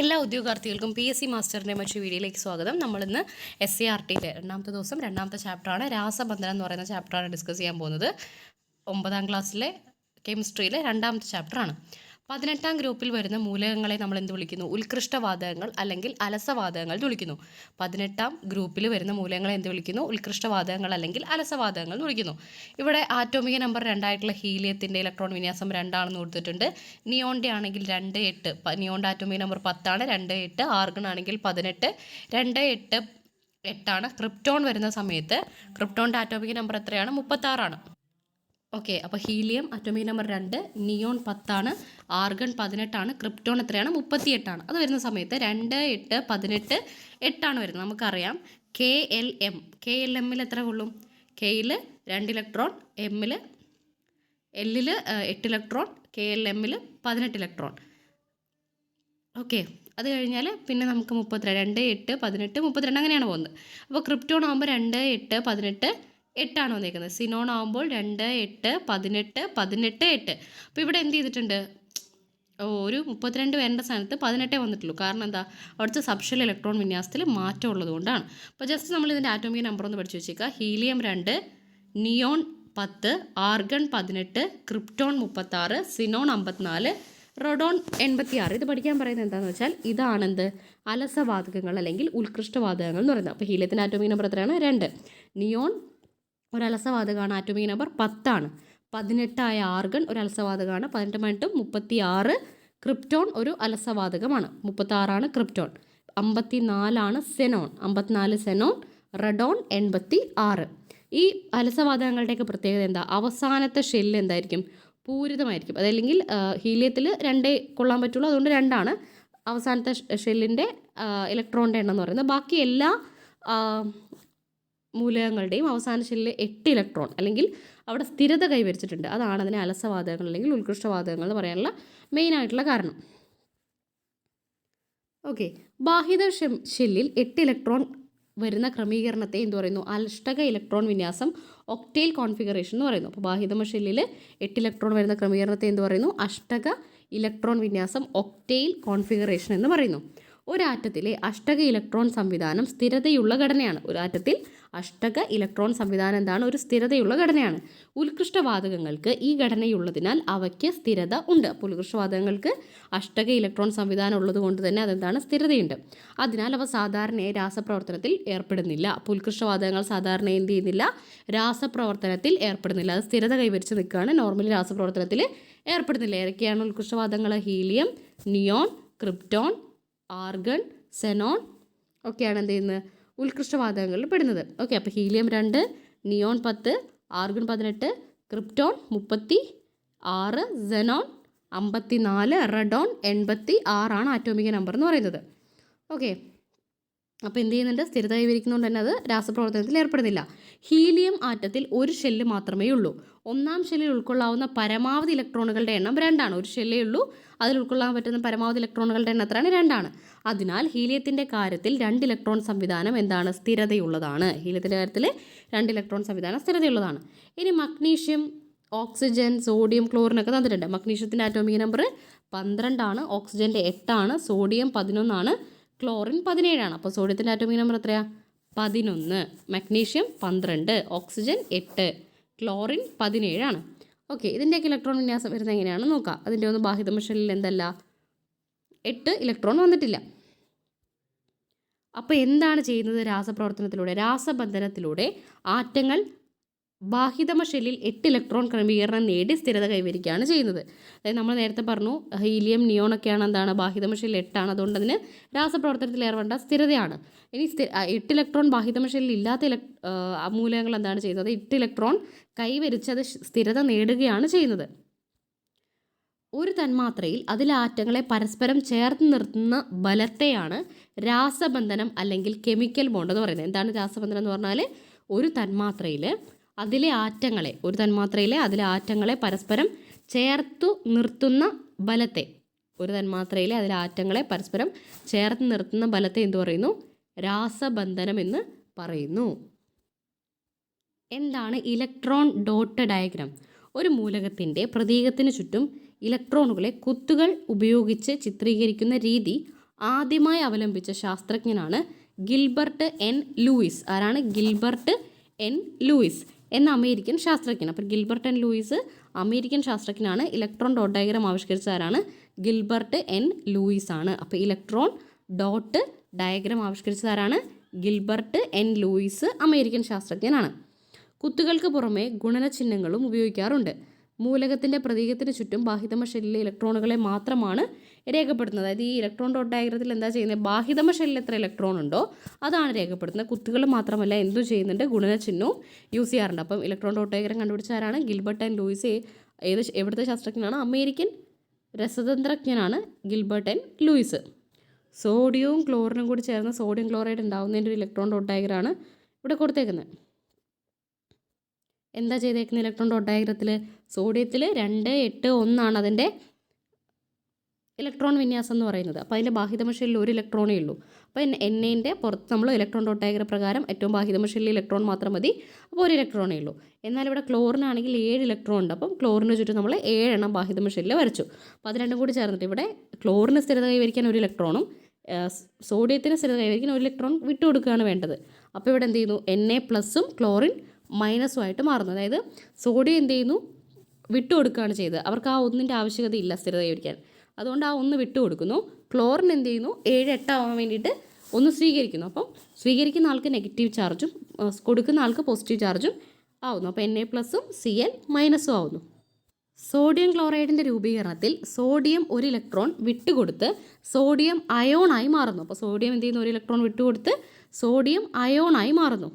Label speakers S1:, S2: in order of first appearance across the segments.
S1: എല്ലാ ഉദ്യോഗാർത്ഥികൾക്കും PSC മാസ്റ്ററിൻ്റെ മറ്റൊരു വീഡിയോയിലേക്ക് സ്വാഗതം. നമ്മളിന്ന് SCRTയിലെ രണ്ടാമത്തെ ദിവസം രണ്ടാമത്തെ ചാപ്റ്ററാണ് രാസബന്ധനം എന്ന് പറയുന്ന ചാപ്റ്ററാണ് ഡിസ്കസ് ചെയ്യാൻ പോകുന്നത്. 9ാം ക്ലാസ്സിലെ കെമിസ്ട്രിയിലെ രണ്ടാമത്തെ ചാപ്റ്ററാണ്. 18ാം ഗ്രൂപ്പിൽ വരുന്ന മൂലകങ്ങളെ നമ്മൾ എന്ത് വിളിക്കുന്നു? ഉത്കൃഷ്ടവാതകങ്ങൾ അല്ലെങ്കിൽ അലസവാതകങ്ങൾ എന്ന് വിളിക്കുന്നു. 18ാം ഗ്രൂപ്പിൽ വരുന്ന മൂലകങ്ങളെ എന്ത് വിളിക്കുന്നു? ഉത്കൃഷ്ടവാതകങ്ങൾ അല്ലെങ്കിൽ അലസവാതകങ്ങൾ എന്ന് വിളിക്കുന്നു. ഇവിടെ ആറ്റോമിക നമ്പർ 2 ആയിട്ടുള്ള ഹീലിയത്തിൻ്റെ ഇലക്ട്രോൺ വിന്യാസം 2 ആണെന്ന് കൊടുത്തിട്ടുണ്ട്. നിയോണിൻ്റെ ആണെങ്കിൽ 2, 8. നിയോണിൻ്റെ ആറ്റോമിക നമ്പർ 10 ആണ്. 2, 8. ആർഗൺ ആണെങ്കിൽ 18. 2, 8, 8 ആണ്. ക്രിപ്റ്റോൺ വരുന്ന സമയത്ത് ക്രിപ്റ്റോണിൻ്റെ ആറ്റോമിക നമ്പർ എത്രയാണ്? 36 ആണ്. ഓക്കെ, അപ്പോൾ ഹീലിയം ആറ്റോമിക നമ്പർ 2, നിയോൺ 10 ആണ്, ആർഗൺ 18 ആണ്, ക്രിപ്റ്റോൺ എത്രയാണ്? 38 ആണ്. അത് വരുന്ന സമയത്ത് 2, 8, 18, 8 ആണ് വരുന്നത്. നമുക്കറിയാം KLMൽ എത്ര കൊള്ളും? Kയിൽ 2 ഇലക്ട്രോൺ, Lൽ 8 ഇലക്ട്രോൺ, KLMൽ 18 ഇലക്ട്രോൺ. ഓക്കെ, അത് കഴിഞ്ഞാൽ പിന്നെ നമുക്ക് 32, 8, 18, 32 അങ്ങനെയാണ് പോകുന്നത്. അപ്പോൾ ക്രിപ്റ്റോൺ ആകുമ്പോൾ 2, 8, 18, 8 ആണ് വന്നിരിക്കുന്നത്. സിനോൺ ആകുമ്പോൾ 2, 8, 18, 18, 8. അപ്പോൾ ഇവിടെ എന്ത് ചെയ്തിട്ടുണ്ട്? ഒരു 32 വരേണ്ട സ്ഥാനത്ത് 18 വന്നിട്ടുള്ളൂ. കാരണം എന്താ? അവിടുത്തെ സബ്ഷൽ ഇലക്ട്രോൺ വിന്യാസത്തിൽ മാറ്റം ഉള്ളത് കൊണ്ടാണ്. അപ്പോൾ ജസ്റ്റ് നമ്മൾ ഇതിൻ്റെ ആറ്റോമിക നമ്പർ ഒന്ന് പഠിച്ചു വെച്ചേക്കുക. Helium 2, neon 10, argon 18, krypton 36, xenon 54, റോഡോൺ 86. ഇത് പഠിക്കാൻ പറയുന്നത് എന്താണെന്ന് വെച്ചാൽ ഇതാണെന്ത്? അലസവാതകങ്ങൾ അല്ലെങ്കിൽ ഉത്കൃഷ്ടവാതകങ്ങൾ എന്ന് പറയുന്നത്. അപ്പോൾ ഹീലിയത്തിൻ്റെ ആറ്റോമിക നമ്പർ എത്രയാണ്? 2. നിയോൺ ഒരു അലസവാതകമാണ്, ആറ്റോമിക നമ്പർ 10 ആണ്. 18 ആർഗൺ ഒരു അലസവാതകമാണ്, 18 36. ക്രിപ്റ്റോൺ ഒരു അലസവാതകമാണ്, 36 ആണ് ക്രിപ്റ്റോൺ. 54 ആണ് സെനോൺ, 54 സെനോൺ. റഡോൺ 86. ഈ അലസവാതകങ്ങളുടെയൊക്കെ പ്രത്യേകത എന്താ? അവസാനത്തെ ഷെല്ല് എന്തായിരിക്കും? പൂരിതമായിരിക്കും. അതല്ലെങ്കിൽ ഹീലിയത്തിൽ 2 കൊള്ളാൻ പറ്റുള്ളൂ, അതുകൊണ്ട് 2 ആണ് അവസാനത്തെ ഷെല്ലിൻ്റെ ഇലക്ട്രോണിൻ്റെ എണ്ണം എന്ന് പറയുന്നത്. ബാക്കി എല്ലാ മൂലകങ്ങളുടെയും അവസാന ഷെല്ലിൽ 8 ഇലക്ട്രോൺ അല്ലെങ്കിൽ അവിടെ സ്ഥിരത കൈവരിച്ചിട്ടുണ്ട്. അതാണ് അതിനെ അലസവാതകങ്ങൾ അല്ലെങ്കിൽ ഉത്കൃഷ്ടവാതകങ്ങൾ എന്ന് പറയാനുള്ള മെയിനായിട്ടുള്ള കാരണം. ഓക്കെ, ബാഹ്യത ഷെല്ലിൽ 8 ഇലക്ട്രോൺ വരുന്ന ക്രമീകരണത്തെ എന്ത് പറയുന്നു? അഷ്ടക ഇലക്ട്രോൺ വിന്യാസം, ഒക്ടേൽ കോൺഫിഗറേഷൻ എന്ന് പറയുന്നു. അപ്പോൾ ബാഹ്യതമ ഷെല്ലിൽ 8 ഇലക്ട്രോൺ വരുന്ന ക്രമീകരണത്തെ എന്ത് പറയുന്നു? അഷ്ടക ഇലക്ട്രോൺ വിന്യാസം, ഒക്ടേൽ കോൺഫിഗറേഷൻ എന്ന് പറയുന്നു. ഒരാറ്റത്തിലെ അഷ്ടക ഇലക്ട്രോൺ സംവിധാനം സ്ഥിരതയുള്ള ഘടനയാണ്. ഒരാറ്റത്തിൽ അഷ്ടക ഇലക്ട്രോൺ സംവിധാനം എന്താണ്? ഒരു സ്ഥിരതയുള്ള ഘടനയാണ്. ഉത്കൃഷ്ടവാതകങ്ങൾക്ക് ഈ ഘടനയുള്ളതിനാൽ അവയ്ക്ക് സ്ഥിരത ഉണ്ട്. അപ്പോൾ ഉത്കൃഷ്ടവാതകങ്ങൾക്ക് അഷ്ടക ഇലക്ട്രോൺ സംവിധാനം ഉള്ളത് കൊണ്ട് തന്നെ അതെന്താണ്? സ്ഥിരതയുണ്ട്. അതിനാൽ അവ സാധാരണയായി രാസപ്രവർത്തനത്തിൽ ഏർപ്പെടുന്നില്ല. അപ്പോൾ ഉത്കൃഷ്ടവാതകങ്ങൾ സാധാരണ എന്ത് ചെയ്യുന്നില്ല? രാസപ്രവർത്തനത്തിൽ ഏർപ്പെടുന്നില്ല. അത് സ്ഥിരത കൈവരിച്ച് നിൽക്കുകയാണ്. നോർമലി രാസപ്രവർത്തനത്തിൽ ഏർപ്പെടുന്നില്ല. ഏതൊക്കെയാണ് ഉത്കൃഷ്ടവാതകങ്ങൾ? Helium, neon, krypton, argon, xenon ഒക്കെയാണ് എന്ത് ചെയ്യുന്നത്? ഉത്കൃഷ്ടവാതകങ്ങളിൽ പെടുന്നത്. ഓക്കെ, അപ്പോൾ helium 2, neon 10, argon 18, krypton 36, xenon 54, radon 86 ആണ് ആറ്റോമിക നമ്പർ എന്ന് പറയുന്നത്. ഓക്കെ, അപ്പോൾ എന്ത് ചെയ്യുന്നുണ്ട്? സ്ഥിരത കൈവരിക്കുന്നതുകൊണ്ട് തന്നെ അത് രാസപ്രവർത്തനത്തിൽ ഏർപ്പെടുന്നില്ല. ഹീലിയം ആറ്റത്തിൽ ഒരു ഷെല്ല് മാത്രമേ ഉള്ളൂ. 1ാം ഷെല്ലിൽ ഉൾക്കൊള്ളാവുന്ന പരമാവധി ഇലക്ട്രോണുകളുടെ എണ്ണം 2 ആണ്. ഒരു ഷെല്ലേ ഉള്ളൂ, അതിൽ ഉൾക്കൊള്ളാൻ പറ്റുന്ന പരമാവധി ഇലക്ട്രോണുകളുടെ എണ്ണം എത്രയാണ്? 2 ആണ്. അതിനാൽ ഹീലിയത്തിൻ്റെ കാര്യത്തിൽ 2 ഇലക്ട്രോൺ സംവിധാനം എന്താണ്? സ്ഥിരതയുള്ളതാണ്. ഹീലിയത്തിൻ്റെ കാര്യത്തിൽ 2 ഇലക്ട്രോൺ സംവിധാനം സ്ഥിരതയുള്ളതാണ്. ഇനി മഗ്നീഷ്യം, ഓക്സിജൻ, സോഡിയം, ക്ലോറിനൊക്കെ തന്നിട്ടുണ്ട്. മഗ്നീഷ്യത്തിൻ്റെ ആറ്റോമിക നമ്പർ 12 ആണ്, ഓക്സിജൻ്റെ 8 ആണ്, സോഡിയം 11 ആണ്, ക്ലോറിൻ 17 ആണ്. അപ്പോൾ സോഡിയത്തിൻ്റെ ആറ്റോമിക നമ്പർ എത്രയാണ്? 11. മഗ്നീഷ്യം 12, ഓക്സിജൻ 8, ക്ലോറിൻ 17 ആണ്. ഓക്കെ, ഇതിൻ്റെയൊക്കെ ഇലക്ട്രോൺ വിന്യാസം വരുന്നത് എങ്ങനെയാണെന്ന് നോക്കാം. അതിൻ്റെ ഒന്ന് ബാഹ്യതമ ഷെല്ലിൽ എന്തല്ല? 8 ഇലക്ട്രോൺ വന്നിട്ടില്ല. അപ്പോൾ എന്താണ് ചെയ്യുന്നത്? രാസപ്രവർത്തനത്തിലൂടെ, രാസബന്ധനത്തിലൂടെ ആറ്റങ്ങൾ ബാഹ്യതമ ഷെല്ലിൽ 8 ഇലക്ട്രോൺ ക്രമീകരണം നേടി സ്ഥിരത കൈവരിക്കുകയാണ് ചെയ്യുന്നത്. അതായത് നമ്മൾ നേരത്തെ പറഞ്ഞു ഹീലിയം, നിയോൺ ഒക്കെയാണ് എന്താണ്? ബാഹ്യതമ ഷെല്ലിൽ 8 ആണ്, അതുകൊണ്ട് അതിന് രാസപ്രവർത്തനത്തിൽ ഏർപ്പെടേണ്ട സ്ഥിരതയാണ്. ഇനി 8 ഇലക്ട്രോൺ ബാഹ്യതമ ഷെല്ലിൽ ഇല്ലാത്ത മൂലകങ്ങൾ എന്താണ് ചെയ്യുന്നത്? 8 ഇലക്ട്രോൺ കൈവരിച്ച് അത് സ്ഥിരത നേടുകയാണ് ചെയ്യുന്നത്. ഒരു തന്മാത്രയിൽ അതിലെ ആറ്റങ്ങളെ പരസ്പരം ചേർത്ത് നിർത്തുന്ന ബലത്തെയാണ് രാസബന്ധനം അല്ലെങ്കിൽ കെമിക്കൽ ബോണ്ട് എന്ന് പറയുന്നത്. എന്താണ് രാസബന്ധനം എന്ന് പറഞ്ഞാൽ? ഒരു തന്മാത്രയിലെ അതിലെ ആറ്റങ്ങളെ പരസ്പരം ചേർത്തു നിർത്തുന്ന ബലത്തെ, ഒരു തന്മാത്രയിലെ അതിലെ ആറ്റങ്ങളെ പരസ്പരം ചേർത്ത് നിർത്തുന്ന ബലത്തെ എന്ത് പറയുന്നു? രാസബന്ധനം എന്ന് പറയുന്നു. എന്താണ് ഇലക്ട്രോൺ ഡോട്ട് ഡയഗ്രാം? ഒരു മൂലകത്തിൻ്റെ പ്രതീകത്തിന് ചുറ്റും ഇലക്ട്രോണുകളെ കുത്തുകൾ ഉപയോഗിച്ച് ചിത്രീകരിക്കുന്ന രീതി ആദ്യമായി അവലംബിച്ച ശാസ്ത്രജ്ഞനാണ് ഗിൽബർട്ട് എൻ ലൂയിസ്. ആരാണ്? ഗിൽബർട്ട് എൻ ലൂയിസ് എന്ന അമേരിക്കൻ ശാസ്ത്രജ്ഞൻ. അപ്പോൾ ഗിൽബർട്ട് എൻ ലൂയിസ് അമേരിക്കൻ ശാസ്ത്രജ്ഞനാണ്. ഇലക്ട്രോൺ ഡോട്ട് ഡയഗ്രാം ആവിഷ്കരിച്ച ആരാണ്? ഗിൽബർട്ട് എൻ ലൂയിസ് ആണ്. അപ്പോൾ ഇലക്ട്രോൺ ഡോട്ട് ഡയഗ്രാം ആവിഷ്കരിച്ചത് ആരാണ്? ഗിൽബർട്ട് എൻ ലൂയിസ്, അമേരിക്കൻ ശാസ്ത്രജ്ഞനാണ്. കുത്തുകൾക്ക് പുറമെ ഗുണനചിഹ്നങ്ങളും ഉപയോഗിക്കാറുണ്ട്. മൂലകത്തിൻ്റെ പ്രതീകത്തിന് ചുറ്റും ബാഹ്യതമ ഷെല്ലിലെ ഇലക്ട്രോണുകളെ മാത്രമാണ് രേഖപ്പെടുത്തുന്നത്. അതായത് ഈ ഇലക്ട്രോൺ ഡോട്ട് ഡയഗ്രത്തിൽ എന്താ ചെയ്യുന്നത്? ബാഹ്യതമ ഷെല്ലിൽ എത്ര ഇലക്ട്രോൺ ഉണ്ടോ അതാണ് രേഖപ്പെടുത്തുന്നത്. കുത്തുകൾ മാത്രമല്ല എന്തും ചെയ്യുന്നുണ്ട്, ഗുണനചിഹ്നവും യൂസ് ചെയ്യാറുണ്ട്. അപ്പം ഇലക്ട്രോൺ ഡോട്ട് ഡയഗ്രം കണ്ടുപിടിച്ച ആരാണ്? Gilbert and Lewis. എവിടുത്തെ ശാസ്ത്രജ്ഞനാണ്? അമേരിക്കൻ രസതന്ത്രജ്ഞനാണ് ഗിൽബർട്ട് ആൻഡ് ലൂയിസ്. സോഡിയവും ക്ലോറിനും കൂടി ചേർന്ന് സോഡിയം ക്ലോറൈഡ് ഉണ്ടാകുന്നതിൻ്റെ ഒരു ഇലക്ട്രോൺ ഡോട്ട് ഡയഗ്രാണ് ഇവിടെ കൊടുത്തേക്കുന്നത്. എന്താ ചെയ്തേക്കുന്നത് ഇലക്ട്രോൺ ഡോട്ട് ഡയഗ്രത്തിൽ? സോഡിയത്തിൽ 2, 8, 1 അതിൻ്റെ ഇലക്ട്രോൺ വിന്യാസം എന്ന് പറയുന്നത്. അപ്പോൾ അതിൻ്റെ ബാഹ്യതമ ഷെല്ലിൽ ഒരു ഇലക്ട്രോണേ ഉള്ളൂ. അപ്പോൾ എണ്ണേൻ്റെ പുറത്ത് നമ്മൾ ഇലക്ട്രോൺ ഡോട്ട് ഡയഗ്രം പ്രകാരം ഏറ്റവും ബാഹ്യതമ ഷെല്ലിൽ ഇലക്ട്രോൺ മാത്രം മതി. അപ്പോൾ ഒരു ഇലക്ട്രോണേ ഉള്ളൂ. എന്നാൽ ഇവിടെ ക്ലോറിനാണെങ്കിൽ 7 ഇലക്ട്രോൺ ഉണ്ട്. അപ്പം ക്ലോറിന് ചുറ്റും നമ്മൾ 7 എണ്ണം ബാഹ്യതമ ഷെല്ലിൽ വരച്ചു. അപ്പോൾ അത് രണ്ടും കൂടി ചേർന്നിട്ട് ഇവിടെ ക്ലോറിന് സ്ഥിരത കൈവരിക്കാൻ ഒരു ഇലക്ട്രോണും സോഡിയത്തിന് സ്ഥിരത കൈവരിക്കാൻ ഒരു ഇലക്ട്രോൺ വിട്ടുകൊടുക്കുകയാണ് വേണ്ടത്. അപ്പോൾ ഇവിടെ എന്ത് ചെയ്യുന്നു? Na+ഉം ക്ലോറിൻ മൈനസും ആയിട്ട് മാറുന്നു. അതായത് സോഡിയം എന്ത് ചെയ്യുന്നു? വിട്ടുകൊടുക്കുകയാണ് ചെയ്തത്. അവർക്ക് ആ ഒന്നിൻ്റെ ആവശ്യകതയില്ല സ്ഥിരത കൈവരിക്കാൻ. അതുകൊണ്ട് ആ 1 വിട്ടു കൊടുക്കുന്നു. ക്ലോറിൻ എന്ത് ചെയ്യുന്നു? 7, 8 ആവാൻ വേണ്ടിയിട്ട് 1 സ്വീകരിക്കുന്നു. അപ്പം സ്വീകരിക്കുന്ന ആൾക്ക് നെഗറ്റീവ് ചാർജും കൊടുക്കുന്ന ആൾക്ക് പോസിറ്റീവ് ചാർജും ആവുന്നു. അപ്പോൾ Na+ഉം Cl- ആവുന്നു. സോഡിയം ക്ലോറൈഡിൻ്റെ രൂപീകരണത്തിൽ സോഡിയം ഒരു ഇലക്ട്രോൺ വിട്ടുകൊടുത്ത് സോഡിയം അയോണായി മാറുന്നു. അപ്പോൾ സോഡിയം എന്ത് ചെയ്യുന്നു? ഒരു ഇലക്ട്രോൺ വിട്ടുകൊടുത്ത് സോഡിയം അയോണായി മാറുന്നു.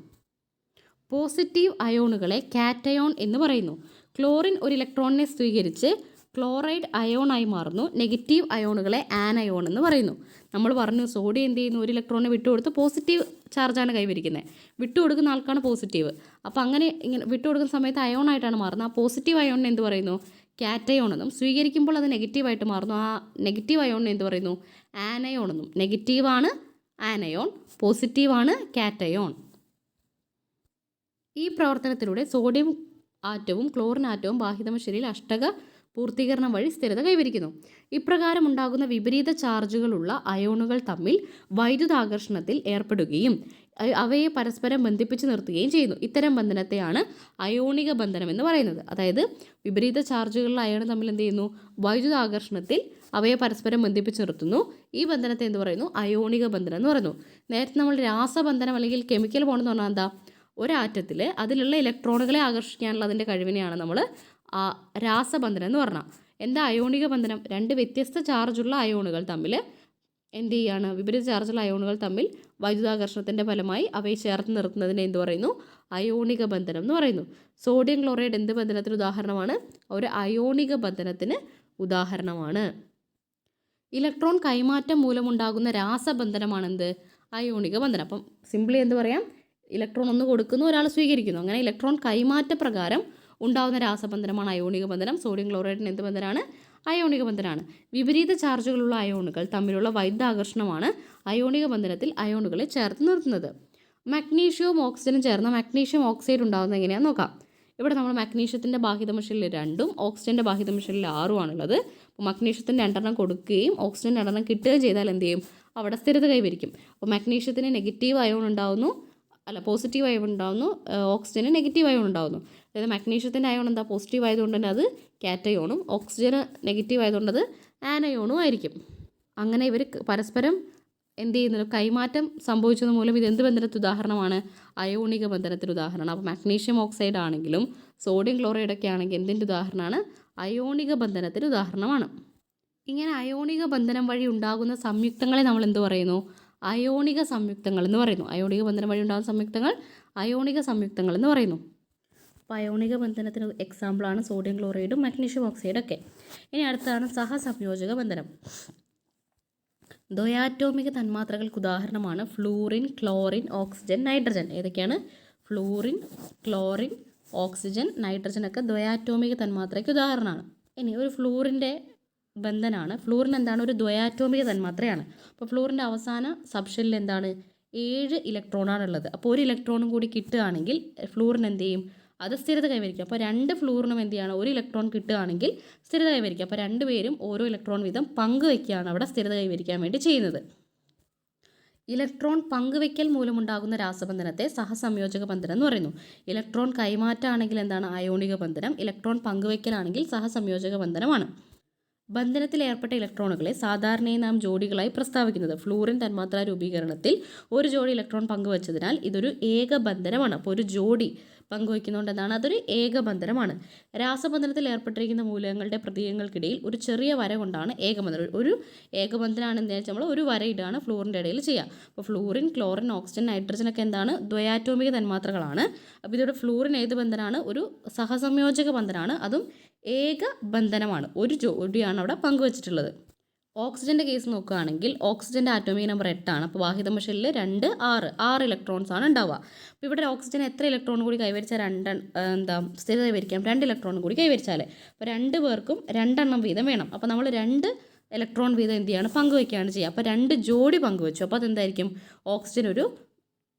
S1: പോസിറ്റീവ് അയോണുകളെ കാറ്റയോൺ എന്ന് പറയുന്നു. ക്ലോറിൻ ഒരു ഇലക്ട്രോണിനെ സ്വീകരിച്ച് ക്ലോറൈഡ് അയോണായി മാറുന്നു. നെഗറ്റീവ് അയോണുകളെ ആനയോൺ എന്ന് പറയുന്നു. നമ്മൾ പറഞ്ഞു സോഡിയം എന്ത് ചെയ്യുന്നു? ഒരു ഇലക്ട്രോണിനെ വിട്ടുകൊടുത്ത് പോസിറ്റീവ് ചാർജാണ് കൈവരിക്കുന്നത്. വിട്ടുകൊടുക്കുന്ന ആൾക്കാണ് പോസിറ്റീവ്. അപ്പോൾ അങ്ങനെ ഇങ്ങനെ വിട്ടുകൊടുക്കുന്ന സമയത്ത് അയോണായിട്ടാണ് മാറുന്നത്. ആ പോസിറ്റീവ് അയോണിനെ എന്ത് പറയുന്നു? കാറ്റയോൺ എന്നും. സ്വീകരിക്കുമ്പോൾ അത് നെഗറ്റീവായിട്ട് മാറുന്നു. ആ നെഗറ്റീവ് അയോണിനെ എന്ത് പറയുന്നു? ആനയോൺ എന്നും. നെഗറ്റീവാണ് ആനയോൺ, പോസിറ്റീവാണ് കാറ്റയോൺ. ഈ പ്രവർത്തനത്തിലൂടെ സോഡിയം ആറ്റവും ക്ലോറിൻ ആറ്റവും ബാഹ്യതമ ഷെല്ലിൽ അഷ്ടക പൂർത്തീകരണം വഴി സ്ഥിരത കൈവരിക്കുന്നു. ഇപ്രകാരം ഉണ്ടാകുന്ന വിപരീത ചാർജുകളുള്ള അയോണുകൾ തമ്മിൽ വൈദ്യുതാകർഷണത്തിൽ ഏർപ്പെടുകയും അവയെ പരസ്പരം ബന്ധിപ്പിച്ച് നിർത്തുകയും ചെയ്യുന്നു. ഇത്തരം ബന്ധനത്തെയാണ് അയോണിക ബന്ധനം എന്ന് പറയുന്നത്. അതായത് വിപരീത ചാർജുകളുള്ള അയോൺ തമ്മിൽ എന്ത് ചെയ്യുന്നു? വൈദ്യുതാകർഷണത്തിൽ അവയെ പരസ്പരം ബന്ധിപ്പിച്ച് നിർത്തുന്നു. ഈ ബന്ധനത്തെ എന്ത് പറയുന്നു? അയോണിക ബന്ധനം എന്ന് പറയുന്നു. നേരത്തെ നമ്മൾ രാസബന്ധനം അല്ലെങ്കിൽ കെമിക്കൽ ബോണ്ട് എന്ന് പറഞ്ഞാൽ എന്താ? ഒരാറ്റത്തിൽ അതിലുള്ള ഇലക്ട്രോണുകളെ ആകർഷിക്കാനുള്ള അതിൻ്റെ കഴിവിനെയാണ് നമ്മൾ രാസബന്ധനം എന്ന് പറഞ്ഞാൽ. എന്താ അയോണിക ബന്ധനം? 2 വ്യത്യസ്ത ചാർജുള്ള അയോണുകൾ തമ്മിൽ എന്ത് ചെയ്യാണ്? വിപരീത ചാർജുള്ള അയോണുകൾ തമ്മിൽ വൈദ്യുതാകർഷണത്തിൻ്റെ ഫലമായി അവയെ ചേർത്ത് നിർത്തുന്നതിനെ എന്ത് പറയുന്നു? അയോണിക ബന്ധനം എന്ന് പറയുന്നു. സോഡിയം ക്ലോറൈഡ് എന്ത് ബന്ധനത്തിന് ഉദാഹരണമാണ്? ഒരു അയോണിക ബന്ധനത്തിന് ഉദാഹരണമാണ്. ഇലക്ട്രോൺ കൈമാറ്റം മൂലമുണ്ടാകുന്ന രാസബന്ധനമാണെന്ത്? അയോണിക ബന്ധനം. അപ്പം സിംപ്ലി എന്ത് പറയാം? ഇലക്ട്രോൺ ഒന്ന് കൊടുക്കുന്നു, ഒരാൾ സ്വീകരിക്കുന്നു. അങ്ങനെ ഇലക്ട്രോൺ കൈമാറ്റ പ്രകാരം ഉണ്ടാകുന്ന രാസബന്ധനമാണ് അയോണിക ബന്ധനം. സോഡിയം ക്ലോറൈഡിന് എന്ത് ബന്ധനമാണ്? അയോണിക ബന്ധനമാണ്. വിപരീത ചാർജുകളുള്ള അയോണുകൾ തമ്മിലുള്ള വൈദ്യുതാകർഷണമാണ് അയോണിക ബന്ധനത്തിൽ അയോണുകളെ ചേർത്ത് നിർത്തുന്നത്. മഗ്നീഷ്യവും ഓക്സിജനും ചേർന്ന മഗ്നീഷ്യം ഓക്സൈഡ് ഉണ്ടാകുന്നത് എങ്ങനെയാണെന്ന് നോക്കാം. ഇവിടെ നമ്മൾ മഗ്നീഷ്യത്തിൻ്റെ ബാഹ്യതമ ഷെല്ലിൽ 2ഉം ഓക്സിജൻ്റെ ബാഹ്യതമ ഷെല്ലിൽ 6ഉം ആണുള്ളത്. അപ്പോൾ മഗ്നീഷ്യത്തിന് 2 കൊടുക്കുകയും ഓക്സിജൻ 2 കിട്ടുകയും ചെയ്താൽ എന്ത് ചെയ്യും? അവിടെ സ്ഥിരത കൈവരിക്കും. അപ്പോൾ മഗ്നീഷ്യത്തിന് നെഗറ്റീവ് അയോൺ ഉണ്ടാകുന്നു, പോസിറ്റീവ് അയോൺ ഉണ്ടാകുന്നു, ഓക്സിജന് നെഗറ്റീവ് അയോൺ ഉണ്ടാകുന്നു. അതായത് മഗ്നീഷ്യത്തിൻ്റെ അയോൺ എന്താ? പോസിറ്റീവ് ആയതുകൊണ്ട് തന്നെ അത് കാറ്റയോണും ഓക്സിജന് നെഗറ്റീവ് ആയതുകൊണ്ട് അത് ആനയോണും ആയിരിക്കും. അങ്ങനെ ഇവർ പരസ്പരം എന്ത് ചെയ്യുന്നത്? കൈമാറ്റം സംഭവിച്ചത് മൂലം ഇത് എന്ത് ബന്ധനത്തിന് ഉദാഹരണമാണ്? അയോണിക ബന്ധനത്തിന് ഉദാഹരണമാണ്. അപ്പോൾ മഗ്നീഷ്യം ഓക്സൈഡ് ആണെങ്കിലും സോഡിയം ക്ലോറൈഡ് ഒക്കെ ആണെങ്കിൽ എന്തിൻ്റെ ഉദാഹരണമാണ്? അയോണിക ബന്ധനത്തിന് ഉദാഹരണമാണ്. ഇങ്ങനെ അയോണിക ബന്ധനം വഴി ഉണ്ടാകുന്ന സംയുക്തങ്ങളെ നമ്മൾ എന്ത് പറയുന്നു? അയോണിക സംയുക്തങ്ങൾ എന്ന് പറയുന്നു. അയോണിക ബന്ധനം വഴി ഉണ്ടാകുന്ന സംയുക്തങ്ങൾ അയോണിക സംയുക്തങ്ങൾ എന്ന് പറയുന്നു. അപ്പോൾ അയോണിക ബന്ധനത്തിന് എക്സാമ്പിളാണ് സോഡിയം ക്ലോറൈഡും മഗ്നീഷ്യം ഓക്സൈഡും ഒക്കെ. ഇനി അടുത്താണ് സഹസംയോജക ബന്ധനം. ദ്വയാറ്റോമിക തന്മാത്രകൾക്ക് ഉദാഹരണമാണ് ഫ്ലൂറിൻ, ക്ലോറിൻ, ഓക്സിജൻ, നൈട്രജൻ. ഏതൊക്കെയാണ്? ഫ്ലൂറിൻ, ക്ലോറിൻ, ഓക്സിജൻ, നൈട്രജൻ ഒക്കെ ദ്വയാറ്റോമിക തന്മാത്രയ്ക്ക് ഉദാഹരണമാണ്. ഇനി ഒരു ഫ്ലൂറിൻ്റെ ബന്ധനമാണ്. ഫ്ലൂറിൻ എന്താണ്? ഒരു ദ്വയാറ്റോമിക തന്മാത്രയാണ്. അപ്പോൾ ഫ്ലൂറിൻ്റെ അവസാന സബ്ഷെല്ലിൽ എന്താണ്? 7 ഇലക്ട്രോണാണുള്ളത്. അപ്പോൾ ഒരു ഇലക്ട്രോണും കൂടി കിട്ടുകയാണെങ്കിൽ ഫ്ലൂറിൻ എന്ത് ചെയ്യും? അത് സ്ഥിരത കൈവരിക്കും. അപ്പോൾ 2 ഫ്ലൂറിനും എന്ത് ചെയ്യണം? ഒരു ഇലക്ട്രോൺ കിട്ടുകയാണെങ്കിൽ സ്ഥിരത കൈവരിക്കും. അപ്പോൾ 2 പേരും ഓരോ ഇലക്ട്രോൺ വീതം പങ്കുവയ്ക്കുകയാണ് അവിടെ സ്ഥിരത കൈവരിക്കാൻ വേണ്ടി ചെയ്യുന്നത്. ഇലക്ട്രോൺ പങ്കുവയ്ക്കൽ മൂലമുണ്ടാകുന്ന രാസബന്ധനത്തെ സഹസംയോജക ബന്ധനം എന്ന് പറയുന്നു. ഇലക്ട്രോൺ കൈമാറ്റമാണെങ്കിൽ എന്താണ്? അയോണിക ബന്ധനം. ഇലക്ട്രോൺ പങ്കുവയ്ക്കലാണെങ്കിൽ സഹസംയോജക ബന്ധനമാണ്. ബന്ധനത്തിൽ ഏർപ്പെട്ട ഇലക്ട്രോണുകളെ സാധാരണയായി നാം ജോഡികളായി പ്രസ്താവിക്കുന്നത്. ഫ്ലൂറിൻ തന്മാത്രാ രൂപീകരണത്തിൽ ഒരു ജോഡി ഇലക്ട്രോൺ പങ്കുവച്ചതിനാൽ ഇതൊരു ഏകബന്ധനമാണ്. അപ്പോൾ ഒരു ജോഡി പങ്കുവയ്ക്കുന്നതുകൊണ്ട് എന്താണ്? അതൊരു ഏകബന്ധനമാണ്. രാസബന്ധനത്തിൽ ഏർപ്പെട്ടിരിക്കുന്ന മൂലകങ്ങളുടെ പ്രതീകങ്ങൾക്കിടയിൽ ഒരു ചെറിയ വര കൊണ്ടാണ് ഏകബന്ധനം. ഒരു ഏകബന്ധനമാണ് എന്താ വെച്ചാൽ നമ്മൾ ഒരു വര ഇടാണ് ഫ്ലൂറിൻ്റെ ഇടയിൽ ചെയ്യുക. അപ്പോൾ ഫ്ലൂറിൻ, ക്ലോറിൻ, ഓക്സിജൻ, നൈട്രജൻ ഒക്കെ എന്താണ്? ദ്വയാറ്റോമിക തന്മാത്രകളാണ്. അപ്പോൾ ഇതിവിടെ ഫ്ലൂറിൻ ഏത് ബന്ധനമാണ്? ഒരു സഹസംയോജക ബന്ധനമാണ്. അതും ഏക ബന്ധനമാണ്. ഒരു ജോഡിയാണ് അവിടെ പങ്കുവച്ചിട്ടുള്ളത്. ഓക്സിജൻ്റെ കേസ് നോക്കുകയാണെങ്കിൽ ഓക്സിജൻ്റെ ആറ്റോമിക് നമ്പർ 8 അപ്പോൾ വാഹിതമ ഷെല്ലിൽ 2, 6 ഇലക്ട്രോൺസ് ആണ് ഉണ്ടാവുക. അപ്പോൾ ഇവിടെ ഓക്സിജൻ എത്ര ഇലക്ട്രോൺ കൂടി കൈവരിച്ചാൽ സ്ഥിരത കൈവരിക്കാം? 2 ഇലക്ട്രോൺ കൂടി കൈവരിച്ചാൽ. അപ്പോൾ 2 പേർക്കും 2 എണ്ണം വീതം വേണം. അപ്പോൾ നമ്മൾ 2 ഇലക്ട്രോൺ വീതം എന്ത് ചെയ്യാണ്? പങ്കുവയ്ക്കുകയാണ് ചെയ്യുക. അപ്പോൾ 2 ജോഡി പങ്കുവച്ചു. അപ്പോൾ അതെന്തായിരിക്കും? ഓക്സിജൻ ഒരു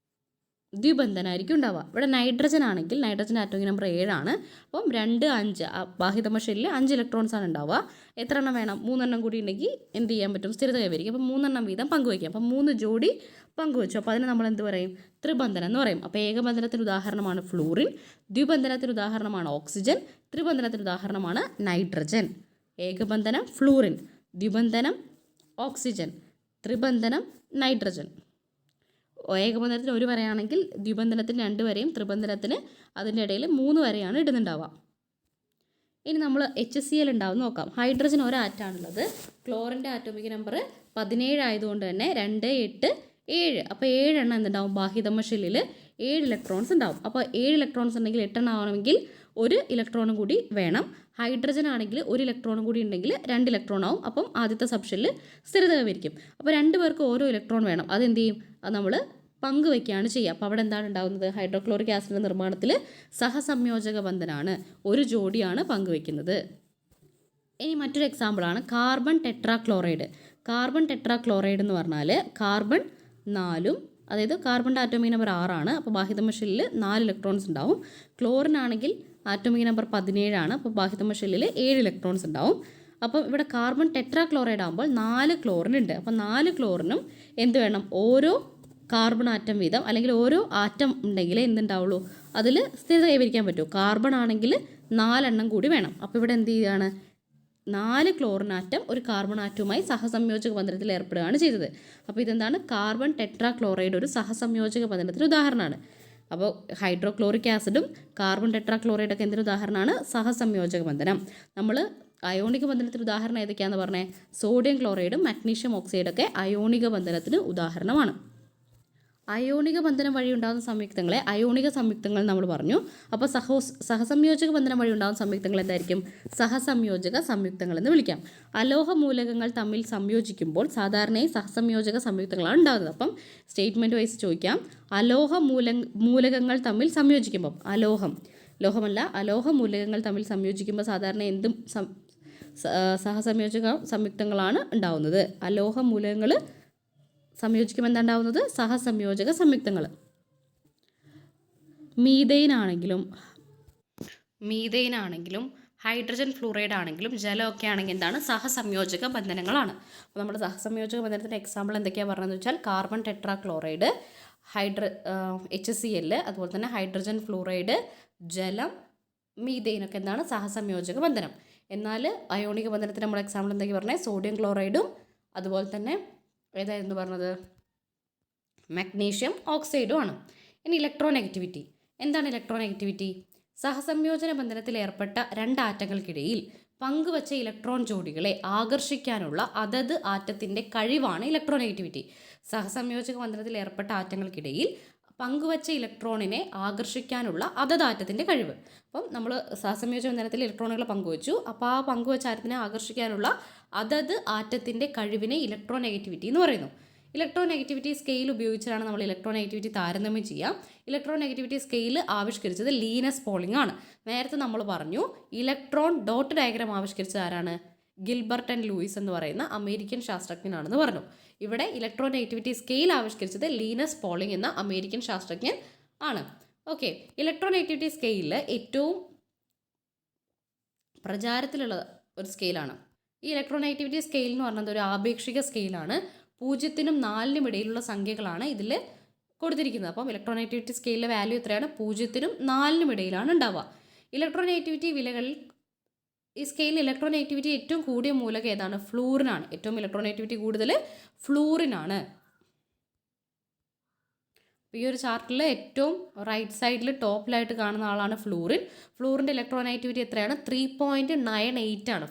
S1: ദ്വിബന്ധനമായിരിക്കും ഉണ്ടാവുക. ഇവിടെ നൈട്രജൻ ആണെങ്കിൽ നൈട്രജൻ്റെ ആറ്റോമിക് നമ്പർ 7 അപ്പം 2, 5 ബാഹിതമ ഷെല്ലിൽ 5 ഇലക്ട്രോൺസ് ആണ് ഉണ്ടാവുക. എത്ര എണ്ണം വേണം? 3 എണ്ണം കൂടി ഉണ്ടെങ്കിൽ എന്ത് ചെയ്യാൻ പറ്റും? സ്ഥിരത കൈവരിക്കും. അപ്പോൾ 3 എണ്ണം വീതം പങ്കുവയ്ക്കാം. അപ്പം 3 ജോഡി പങ്കുവച്ചു. അപ്പോൾ അതിന് നമ്മൾ എന്ത് പറയും? ത്രിബന്ധനം എന്ന് പറയും. അപ്പോൾ ഏകബന്ധനത്തിന് ഉദാഹരണമാണ് ഫ്ലൂറിൻ, ദ്വിബന്ധനത്തിന് ഉദാഹരണമാണ് ഓക്സിജൻ, ത്രിബന്ധനത്തിന് ഉദാഹരണമാണ് നൈട്രജൻ. ഏകബന്ധനം ഫ്ലൂറിൻ, ദ്വിബന്ധനം ഓക്സിജൻ, ത്രിബന്ധനം നൈട്രജൻ. ഏകബന്ധനത്തിന് 1 വരയാണെങ്കിൽ ദ്വിബന്ധനത്തിന് 2 വരെയും, ത്രിബന്ധനത്തിന് അതിൻ്റെ ഇടയിൽ 3 വരെയാണ് ഇടുന്നുണ്ടാവുക. ഇനി നമ്മൾ HCl ഉണ്ടാവും നോക്കാം. ഹൈഡ്രജൻ ഒരാറ്റാണുള്ളത്. ക്ലോറിൻ്റെ ആറ്റോമിക് നമ്പർ 17 ആയതുകൊണ്ട് തന്നെ 2, 8, 7. അപ്പോൾ 7 എണ്ണം എന്തുണ്ടാവും? ബാഹിതമ ഷെല്ലിൽ 7 ഇലക്ട്രോൺസ് ഉണ്ടാവും. അപ്പോൾ 7 ഇലക്ട്രോൺസ് ഉണ്ടെങ്കിൽ 8 എണ്ണം ആവണമെങ്കിൽ 1 ഇലക്ട്രോണും കൂടി വേണം. ഹൈഡ്രജൻ ആണെങ്കിൽ 1 ഇലക്ട്രോണും കൂടി ഉണ്ടെങ്കിൽ 2 ഇലക്ട്രോൺ ആവും. അപ്പം ആദ്യത്തെ സബ്ഷെല്ലിൽ സ്ഥിരത കൈവരിക്കും. അപ്പോൾ 2 പേർക്ക് ഓരോ ഇലക്ട്രോൺ വേണം. അതെന്ത് ചെയ്യും? അത് നമ്മൾ പങ്കുവയ്ക്കുകയാണ് ചെയ്യുക. അപ്പോൾ അവിടെ എന്താണ് ഉണ്ടാകുന്നത്? ഹൈഡ്രോക്ലോറിക് ആസിഡിൻ്റെ നിർമ്മാണത്തിൽ സഹസംയോജക ബന്ധനമാണ്. ഒരു ജോഡിയാണ് പങ്കുവയ്ക്കുന്നത്. ഇനി മറ്റൊരു എക്സാമ്പിളാണ് കാർബൺ ടെട്രാക്ലോറൈഡ്. കാർബൺ ടെട്രാക്ലോറൈഡ് എന്ന് പറഞ്ഞാൽ കാർബൺ 4, അതായത് കാർബണിൻ്റെ ആറ്റോമിക് നമ്പർ 6 അപ്പോൾ ബാഹിതമ ഷെല്ലിൽ 4 ഇലക്ട്രോൺസ് ഉണ്ടാവും. ക്ലോറിൻ ആണെങ്കിൽ ആറ്റോമിക് നമ്പർ 17 അപ്പോൾ ബാഹിതമ ഷെല്ലിൽ 7 ഇലക്ട്രോൺസ് ഉണ്ടാവും. അപ്പം ഇവിടെ കാർബൺ ടെട്രാക്ലോറൈഡ് ആകുമ്പോൾ 4 ക്ലോറിൻ ഉണ്ട്. അപ്പോൾ 4 ക്ലോറിനും എന്ത് വേണം? ഓരോ കാർബൺ ആറ്റം വീതം, അല്ലെങ്കിൽ ഓരോ ആറ്റം ഉണ്ടെങ്കിൽ എന്തുണ്ടാവുള്ളൂ? അതിൽ സ്ഥിരത കൈവരിക്കാൻ പറ്റൂ. കാർബൺ ആണെങ്കിൽ 4 എണ്ണം കൂടി വേണം. അപ്പോൾ ഇവിടെ എന്ത് ചെയ്യുകയാണ്? 4 ക്ലോറിൻ ആറ്റം ഒരു കാർബൺ ആറ്റവുമായി സഹസംയോജക ബന്ധനത്തിൽ ഏർപ്പെടുകയാണ് ചെയ്തത്. അപ്പോൾ ഇതെന്താണ്? കാർബൺ ടെട്രാക്ലോറൈഡ് ഒരു സഹസംയോജക ബന്ധനത്തിന് ഉദാഹരണമാണ്. അപ്പോൾ ഹൈഡ്രോക്ലോറിക് ആസിഡും കാർബൺ ടെട്രാക്ലോറൈഡൊക്കെ എന്തിനു ഉദാഹരണമാണ്? സഹസംയോജക ബന്ധനം. നമ്മൾ അയോണിക ബന്ധനത്തിന് ഉദാഹരണം ഏതൊക്കെയാണെന്ന് പറഞ്ഞേ? സോഡിയം ക്ലോറൈഡും മഗ്നീഷ്യം ഓക്സൈഡൊക്കെ അയോണിക ബന്ധനത്തിന് ഉദാഹരണമാണ്. അയോണിക ബന്ധനം വഴി ഉണ്ടാകുന്ന സംയുക്തങ്ങളെ അയോണിക സംയുക്തങ്ങൾ നമ്മൾ പറഞ്ഞു. അപ്പോൾ സഹസംയോജക ബന്ധനം വഴി ഉണ്ടാകുന്ന സംയുക്തങ്ങൾ എന്തായിരിക്കും? സഹസംയോജക സംയുക്തങ്ങൾ എന്ന് വിളിക്കാം. അലോഹ മൂലകങ്ങൾ തമ്മിൽ സംയോജിക്കുമ്പോൾ സാധാരണയായി സഹസംയോജക സംയുക്തങ്ങളാണ് ഉണ്ടാകുന്നത്. അപ്പം സ്റ്റേറ്റ്മെൻറ്റ് വൈസ് ചോദിക്കാം. അലോഹ മൂലകങ്ങൾ തമ്മിൽ സംയോജിക്കുമ്പം, ലോഹമല്ല, അലോഹ മൂലകങ്ങൾ തമ്മിൽ സംയോജിക്കുമ്പോൾ സാധാരണ എന്തും സഹസംയോജക സംയുക്തങ്ങളാണ് ഉണ്ടാവുന്നത്. അലോഹ മൂലകങ്ങൾ സംയോജിക്കുമ്പോൾ എന്താ ഉണ്ടാവുന്നത്? സഹസംയോജക സംയുക്തങ്ങൾ. മീഥെയ്ൻ ആണെങ്കിലും ഹൈഡ്രജൻ ഫ്ലൂറൈഡ് ആണെങ്കിലും ജലമൊക്കെ ആണെങ്കിൽ എന്താണ്? സഹസംയോജക ബന്ധനങ്ങളാണ്. അപ്പോൾ നമ്മുടെ സഹസംയോജക ബന്ധനത്തിൻ്റെ എക്സാമ്പിൾ എന്തൊക്കെയാണ് പറഞ്ഞതെന്ന് വെച്ചാൽ കാർബൺ ടെട്രാക്ലോറൈഡ്, HCl, അതുപോലെ തന്നെ ഹൈഡ്രജൻ ഫ്ലൂറൈഡ്, ജലം, മീഥെയ്നൊക്കെ എന്താണ്? സഹസംയോജക ബന്ധനം. എന്നാൽ അയോണിക ബന്ധനത്തിന് നമ്മുടെ എക്സാമ്പിൾ എന്തൊക്കെയാണ് പറഞ്ഞത്? സോഡിയം ക്ലോറൈഡും അതുപോലെ തന്നെ ഏതായിരുന്നു പറഞ്ഞത്? മഗ്നീഷ്യം ഓക്സൈഡും ആണ്. ഇനി ഇലക്ട്രോനെഗറ്റിവിറ്റി. എന്താണ് ഇലക്ട്രോനെഗറ്റിവിറ്റി? സഹസംയോജന ബന്ധനത്തിൽ ഏർപ്പെട്ട 2 ആറ്റങ്ങൾക്കിടയിൽ പങ്കുവച്ച ഇലക്ട്രോൺ ജോഡികളെ ആകർഷിക്കാനുള്ള അതത് ആറ്റത്തിൻ്റെ കഴിവാണ് ഇലക്ട്രോനെഗറ്റിവിറ്റി. സഹസംയോജക ബന്ധനത്തിൽ ഏർപ്പെട്ട ആറ്റങ്ങൾക്കിടയിൽ പങ്കുവച്ച ഇലക്ട്രോണിനെ ആകർഷിക്കാനുള്ള അതത് ആറ്റത്തിൻ്റെ കഴിവ്. അപ്പം നമ്മൾ സഹസംയോജക ബന്ധനത്തിൽ ഇലക്ട്രോണുകൾ പങ്കുവച്ചു. അപ്പോൾ ആ പങ്കുവച്ച ആറ്റത്തിനെ ആകർഷിക്കാനുള്ള അതത് ആറ്റത്തിൻ്റെ കഴിവിനെ ഇലക്ട്രോനെഗറ്റിവിറ്റി എന്ന് പറയുന്നു. ഇലക്ട്രോനെഗറ്റിവിറ്റി സ്കെയിൽ ഉപയോഗിച്ചാണ് നമ്മൾ ഇലക്ട്രോനെഗറ്റിവിറ്റി താരതമ്യം ചെയ്യാം. ഇലക്ട്രോനെഗറ്റിവിറ്റി സ്കെയിൽ ആവിഷ്കരിച്ചത് ലീനസ് പോളിംഗ് ആണ്. നേരത്തെ നമ്മൾ പറഞ്ഞു ഇലക്ട്രോൺ ഡോട്ട് ഡയഗ്രാം ആവിഷ്കരിച്ചത് ആരാണ്? ഗിൽബർട്ട് ആൻഡ് ലൂയിസ് എന്ന് പറയുന്ന അമേരിക്കൻ ശാസ്ത്രജ്ഞനാണെന്ന് പറഞ്ഞു. ഇവിടെ ഇലക്ട്രോനെഗറ്റിവിറ്റി സ്കെയിൽ ആവിഷ്കരിച്ചത് ലീനസ് പോളിംഗ് എന്ന അമേരിക്കൻ ശാസ്ത്രജ്ഞൻ ആണ്. ഓക്കെ, ഇലക്ട്രോനെഗറ്റിവിറ്റി സ്കെയിലിൽ ഏറ്റവും പ്രചാരത്തിലുള്ള ഒരു സ്കെയിലാണ്. ഈ ഇലക്ട്രോനെഗറ്റിവിറ്റി സ്കെയിൽ എന്ന് പറയുന്നത് ഒരു ആപേക്ഷിക സ്കെയിലാണ്. 0നും 4നും ഇടയിലുള്ള സംഖ്യകളാണ് ഇതിൽ കൊടുത്തിരിക്കുന്നത്. അപ്പം ഇലക്ട്രോനെഗറ്റിവിറ്റി സ്കെയിലിലെ വാല്യൂ എത്രയാണ്? 0നും 4നും ഇടയിലാണ് ഉണ്ടാവുക. ഇലക്ട്രോനെഗറ്റിവിറ്റി വിലകളിൽ ഈ സ്കെയിലിൽ ഇലക്ട്രോനെഗറ്റിവിറ്റി ഏറ്റവും കൂടിയ മൂലകം ഏതാണ്? ഫ്ലൂറിനാണ്. ഏറ്റവും ഇലക്ട്രോനെഗറ്റിവിറ്റി കൂടുതൽ ഫ്ലൂറിനാണ്. ഈ ഒരു ചാർട്ടിൽ ഏറ്റവും റൈറ്റ് സൈഡിൽ ടോപ്പിലായിട്ട് കാണുന്ന ആളാണ് ഫ്ലൂറിൻ. ഫ്ലൂറിൻ്റെ ഇലക്ട്രോനെഗറ്റിവിറ്റി എത്രയാണ്? 3.98 ആണ്.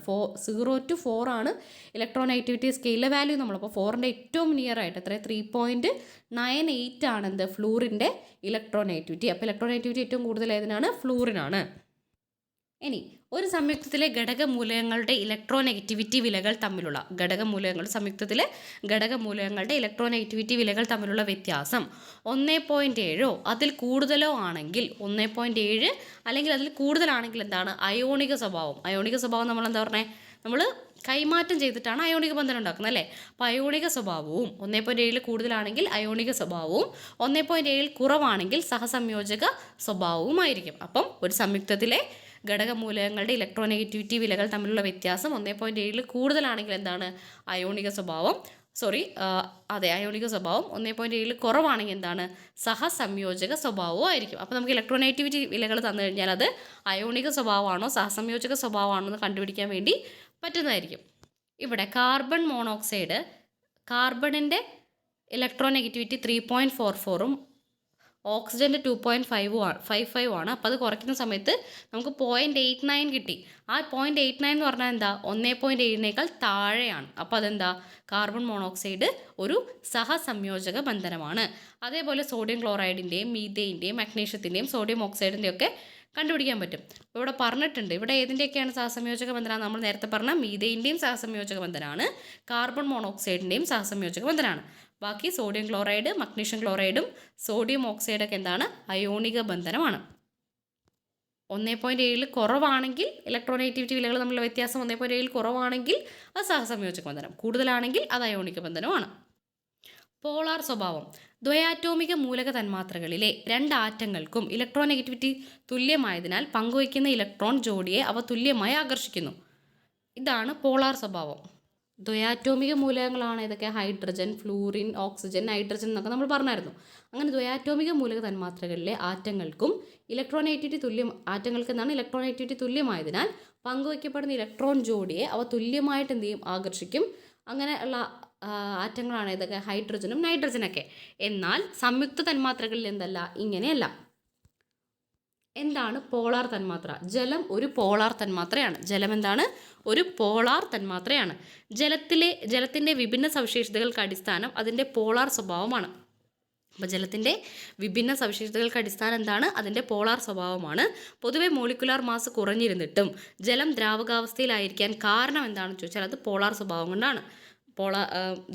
S1: 0 to 4 ആണ് ഇലക്ട്രോനെഗറ്റിവിറ്റി സ്കെയിലിലെ വാല്യൂ നമ്മളപ്പോൾ 4ൻ്റെ ഏറ്റവും നിയർ ആയിട്ട് എത്ര 3.98 ആണ് എന്ത് ഫ്ലൂറിൻ്റെ ഇലക്ട്രോനെഗറ്റിവിറ്റി. അപ്പോൾ ഇലക്ട്രോനെഗറ്റിവിറ്റി ഏറ്റവും കൂടുതൽ ഏതിനാണ്? ഫ്ലൂറിനാണ്. ഇനി ഒരു സംയുക്തത്തിലെ ഘടകമൂലകങ്ങളുടെ ഇലക്ട്രോനെഗറ്റിവിറ്റി വിലകൾ തമ്മിലുള്ള സംയുക്തത്തിലെ ഘടകമൂലകങ്ങളുടെ ഇലക്ട്രോനെഗറ്റിവിറ്റി വിലകൾ തമ്മിലുള്ള വ്യത്യാസം 1.7 അതിൽ കൂടുതലോ ആണെങ്കിൽ 1.7 അല്ലെങ്കിൽ അതിൽ കൂടുതലാണെങ്കിൽ എന്താണ്? അയോണിക സ്വഭാവം. അയോണിക സ്വഭാവം നമ്മൾ എന്താ പറഞ്ഞത്? നമ്മൾ കൈമാറ്റം ചെയ്തിട്ടാണ് അയോണിക ബന്ധനം ഉണ്ടാക്കുന്നത് അല്ലേ? അപ്പോൾ അയോണിക സ്വഭാവവും 1.7 കൂടുതലാണെങ്കിൽ അയോണിക സ്വഭാവവും 1.7 കുറവാണെങ്കിൽ സഹസംയോജക സ്വഭാവവുമായിരിക്കും. അപ്പം ഒരു സംയുക്തത്തിലെ ഘടകമൂലകങ്ങളുടെ ഇലക്ട്രോനെഗറ്റിവിറ്റി വിലകൾ തമ്മിലുള്ള വ്യത്യാസം 1.7 കൂടുതലാണെങ്കിൽ എന്താണ്? അയോണിക സ്വഭാവം. അയോണിക സ്വഭാവം. 1.7 കുറവാണെങ്കിൽ എന്താണ്? സഹസംയോജക സ്വഭാവവും ആയിരിക്കും. അപ്പോൾ നമുക്ക് ഇലക്ട്രോനെഗറ്റിവിറ്റി വിലകൾ തന്നു കഴിഞ്ഞാൽ അത് അയോണിക സ്വഭാവമാണോ സഹസംയോജക സ്വഭാവമാണോ എന്ന് കണ്ടുപിടിക്കാൻ വേണ്ടി പറ്റുന്നതായിരിക്കും. ഇവിടെ കാർബൺ മോണോക്സൈഡ്, കാർബണിൻ്റെ ഇലക്ട്രോനെഗറ്റിവിറ്റി 3.44ഉം ഓക്സിജൻ്റെ 2.55 ആണ്. അപ്പോൾ അത് കുറയ്ക്കുന്ന സമയത്ത് നമുക്ക് 0.89 കിട്ടി. ആ 0.89 എന്ന് പറഞ്ഞാൽ എന്താ? 1.7നേക്കാൾ താഴെയാണ്. അപ്പോൾ അതെന്താ? കാർബൺ മോണോക്സൈഡ് ഒരു സഹസംയോജക ബന്ധനമാണ്. അതേപോലെ സോഡിയം ക്ലോറൈഡിൻ്റെയും മീഥെയിൻ്റെയും മഗ്നീഷ്യത്തിൻ്റെയും സോഡിയം ഓക്സൈഡിൻ്റെയും ഒക്കെ കണ്ടുപിടിക്കാൻ പറ്റും. അപ്പോൾ ഇവിടെ പറഞ്ഞിട്ടുണ്ട്. ഇവിടെ ഏതിൻ്റെയൊക്കെയാണ് സഹസംയോജക ബന്ധനം? നമ്മൾ നേരത്തെ പറഞ്ഞ മീഥെയിൻ്റെയും സഹസംയോജക ബന്ധനമാണ്, കാർബൺ മോണോക്സൈഡിൻ്റെയും സഹസംയോജക ബന്ധനമാണ്. ബാക്കി സോഡിയം ക്ലോറൈഡ്, മഗ്നീഷ്യം ക്ലോറൈഡും സോഡിയം ഓക്സൈഡൊക്കെ എന്താണ്? അയോണിക ബന്ധനമാണ്. 1.7 കുറവാണെങ്കിൽ ഇലക്ട്രോനെഗറ്റിവിറ്റി വിലകൾ തമ്മിലുള്ള വ്യത്യാസം 1.7 കുറവാണെങ്കിൽ അത് സഹസംയോജക ബന്ധനം, കൂടുതലാണെങ്കിൽ അത് അയോണിക ബന്ധനമാണ്. പോളാർ സ്വഭാവം. ദ്വയാറ്റോമിക മൂലക തന്മാത്രകളിലെ 2 ആറ്റങ്ങൾക്കും ഇലക്ട്രോനെഗറ്റിവിറ്റി തുല്യമായതിനാൽ പങ്കുവയ്ക്കുന്ന ഇലക്ട്രോൺ ജോഡിയെ അവ തുല്യമായി ആകർഷിക്കുന്നു. ഇതാണ് പോളാർ സ്വഭാവം. ദ്വയാറ്റോമിക മൂലകങ്ങളാണ് ഇതൊക്കെ? ഹൈഡ്രജൻ, ഫ്ലൂറിൻ, ഓക്സിജൻ, നൈട്രജൻ എന്നൊക്കെ നമ്മൾ പറഞ്ഞായിരുന്നു. അങ്ങനെ ദ്വയാറ്റോമിക മൂലക തന്മാത്രകളിലെ ആറ്റങ്ങൾക്കും ആറ്റങ്ങൾക്ക് എന്താണ്? ഇലക്ട്രോനെഗറ്റിവിറ്റി തുല്യമായതിനാൽ പങ്കുവയ്ക്കപ്പെടുന്ന ഇലക്ട്രോൺ ജോഡിയെ അവ തുല്യമായിട്ട് എന്ത് ചെയ്യും? ആകർഷിക്കും. അങ്ങനെ ഉള്ള ആറ്റങ്ങളാണ് ഇതൊക്കെ? ഹൈഡ്രജനും നൈട്രജനൊക്കെ. എന്നാൽ സംയുക്ത തന്മാത്രകളിൽ എന്തല്ല? ഇങ്ങനെയല്ല. എന്താണ് പോളാർ തന്മാത്ര? ജലം ഒരു പോളാർ തന്മാത്രയാണ്. ജലം എന്താണ്? ഒരു പോളാർ തന്മാത്രയാണ്. ജലത്തിൻ്റെ വിഭിന്ന സവിശേഷതകൾക്ക് അടിസ്ഥാനം അതിൻ്റെ പോളാർ സ്വഭാവമാണ്. അപ്പോൾ ജലത്തിൻ്റെ വിഭിന്ന സവിശേഷതകൾക്ക് അടിസ്ഥാനം എന്താണ്? അതിൻ്റെ പോളാർ സ്വഭാവമാണ്. പൊതുവെ മോളിക്കുലാർ മാസ് കുറഞ്ഞിരുന്നിട്ടും ജലം ദ്രാവകാവസ്ഥയിലായിരിക്കാൻ കാരണം എന്താണെന്ന് ചോദിച്ചാൽ അത് പോളാർ സ്വഭാവം കൊണ്ടാണ്.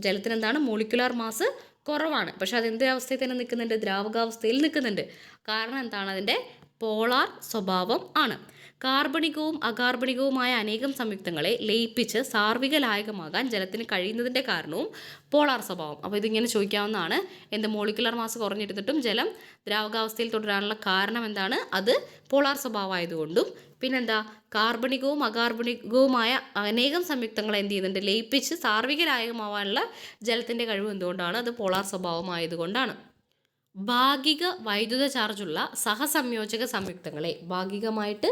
S1: ജലത്തിന് എന്താണ്? മോളിക്കുലാർ മാസ് കുറവാണ്, പക്ഷെ അതെന്ത് അവസ്ഥയിൽ തന്നെ നിൽക്കുന്നുണ്ട്? ദ്രാവകാവസ്ഥയിൽ നിൽക്കുന്നുണ്ട്. കാരണം എന്താണ്? അതിൻ്റെ പോളാർ സ്വഭാവം ആണ്. കാർബണികവും അകാർബണികവുമായ അനേകം സംയുക്തങ്ങളെ ലയിപ്പിച്ച് സാർവിക ലായകമാകാൻ ജലത്തിന് കഴിയുന്നതിൻ്റെ കാരണവും പോളാർ സ്വഭാവം. അപ്പോൾ ഇതിങ്ങനെ ചോദിക്കാവുന്നതാണ്. മോളിക്കുലർ മാസ് കുറഞ്ഞിരുന്നിട്ടും ജലം ദ്രാവകാവസ്ഥയിൽ തുടരാനുള്ള കാരണം എന്താണ്? അത് പോളാർ സ്വഭാവമായതുകൊണ്ടും പിന്നെന്താ? കാർബണികവും അകാർബണികവുമായ അനേകം സംയുക്തങ്ങളെ എന്ത് ചെയ്യുന്നുണ്ട്? ലയിപ്പിച്ച് സാർവിക ലായകമാവാനുള്ള ജലത്തിൻ്റെ കഴിവ് എന്തുകൊണ്ടാണ്? അത് പോളാർ സ്വഭാവമായതുകൊണ്ടാണ്. ഭാഗിക വൈദ്യുത ചാർജുള്ള സഹസംയോജക സംയുക്തങ്ങളെ, ഭാഗികമായിട്ട്